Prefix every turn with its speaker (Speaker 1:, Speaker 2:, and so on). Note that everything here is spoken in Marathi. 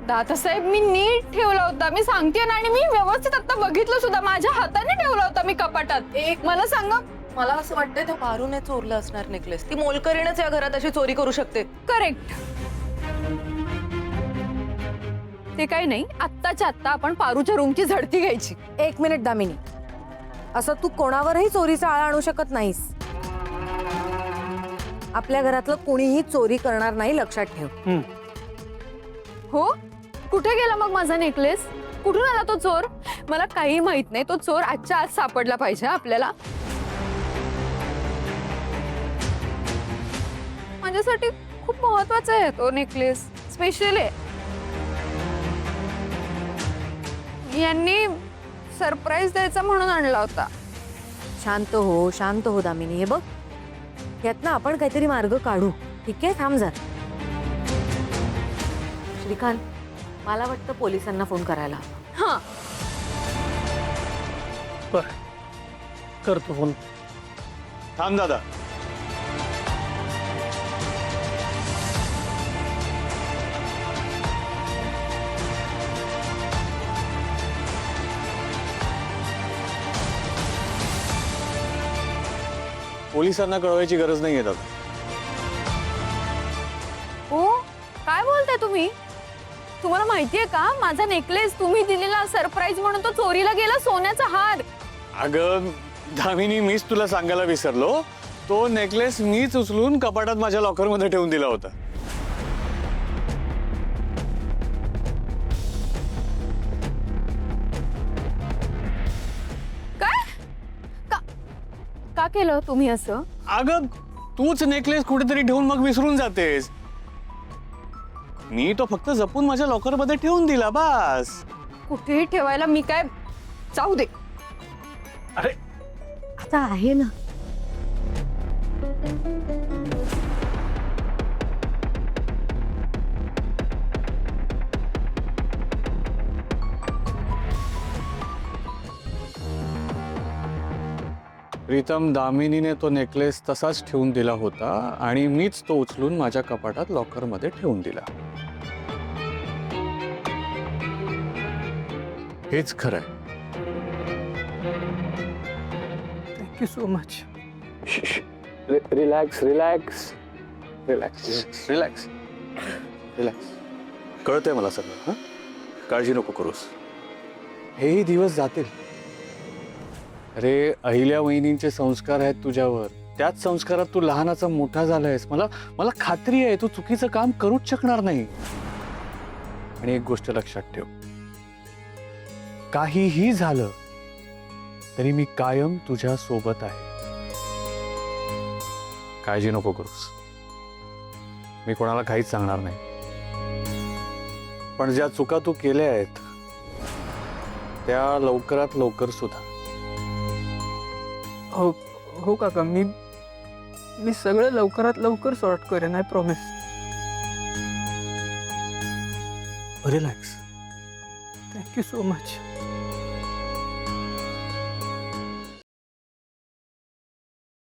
Speaker 1: दादासाहेब मी नीट ठेवला होता, मी सांगते ना, आणि मी व्यवस्थित आता बघितलं सुद्धा, माझ्या हाताने ठेवला होता मी कपाटात. एक मला सांगा,
Speaker 2: मला असं वाटतंय त्या पारूने चोरला असणार नेकलेस. ती मोलकरीणच या घरात अशी चोरी करू शकते.
Speaker 1: करेक्ट. ते काही नाही, आत्ताच्या आत्ता आपण पारूच्या रूमची झडती घ्यायची.
Speaker 3: 1 मिनिट दामिनी, असं तू कोणावरही चोरीचा आळा आणू शकत नाहीस. आपल्या घरातलं कोणीही चोरी करणार नाही, लक्षात ठेव.
Speaker 1: हो, कुठे गेला मग माझा नेकलेस? कुठून आला तो चोर? मला काही माहित नाही. तो चोर आजच्या आज सापडला पाहिजे आपल्याला. माझ्यासाठी खूप महत्वाचा आहे तो नेकलेस, स्पेशल आहे. यांनी सरप्राईज द्यायचा म्हणून आणला होता.
Speaker 3: शांत हो, शांत हो दामिनी. हे बघ, यातनं आपण काहीतरी मार्ग काढू, ठीक आहे? थांब जरा. श्रीकांत, मला वाटतं पोलिसांना फोन करायला हवा.
Speaker 1: हा,
Speaker 4: बर, करतो फोन.
Speaker 5: थांब दादा. पोलिसांना कळवायची गरज नाहीये दादा.
Speaker 1: हो, काय बोलताय तुम्ही? तुम्हाला माहितीये का, माझा नेकलेस तुम्ही दिलेला सरप्राईज म्हणून तो चोरीला गेला, सोन्याचा हार.
Speaker 5: अगं दामिनी, मीच तुला सांगायला विसरलो. तो नेकलेस मीच उचलून कपाटात माझ्या लॉकर मध्ये ठेवून दिला होता.
Speaker 1: काय? का केलं तुम्ही असं?
Speaker 5: अगं तूच नेकलेस कुठेतरी ठेवून मग विसरून जातेस. मी तो फक्त जपून माझ्या लॉकर मध्ये ठेवून दिला, बस.
Speaker 1: कुठेही ठेवायला मी काय, जाऊ दे.
Speaker 5: अरे
Speaker 3: आता आहे ना.
Speaker 5: प्रीतम, दामिनीने तो नेकलेस तसाच ठेवून दिला होता आणि मीच तो उचलून माझ्या कपाटात लॉकर मध्ये ठेवून दिला. हेच खरंय.
Speaker 4: Thank you so much.
Speaker 5: Relax relax relax relax relax. कळतंय मला सगळं. हं, काळजी नको करूस. हेही दिवस जातील. अरे, अहिल्या वहिनींचे संस्कार आहेत तुझ्यावर. त्याच संस्कारात तू लहानाचा मोठा झालायस. मला खात्री आहे तू चुकीचं काम करूच शकणार नाही. आणि एक गोष्ट लक्षात ठेव, काहीही झालं तरी मी कायम तुझ्या सोबत आहे. काळजी नको करूस. मी कोणाला काहीच सांगणार नाही. पण ज्या चुका तू केल्या आहेत त्या लवकरात लवकर सुद्धा.
Speaker 4: हो हो काका, मी सगळं लवकरात लवकर सॉर्ट करेन, I promise. Relax. Thank you so much.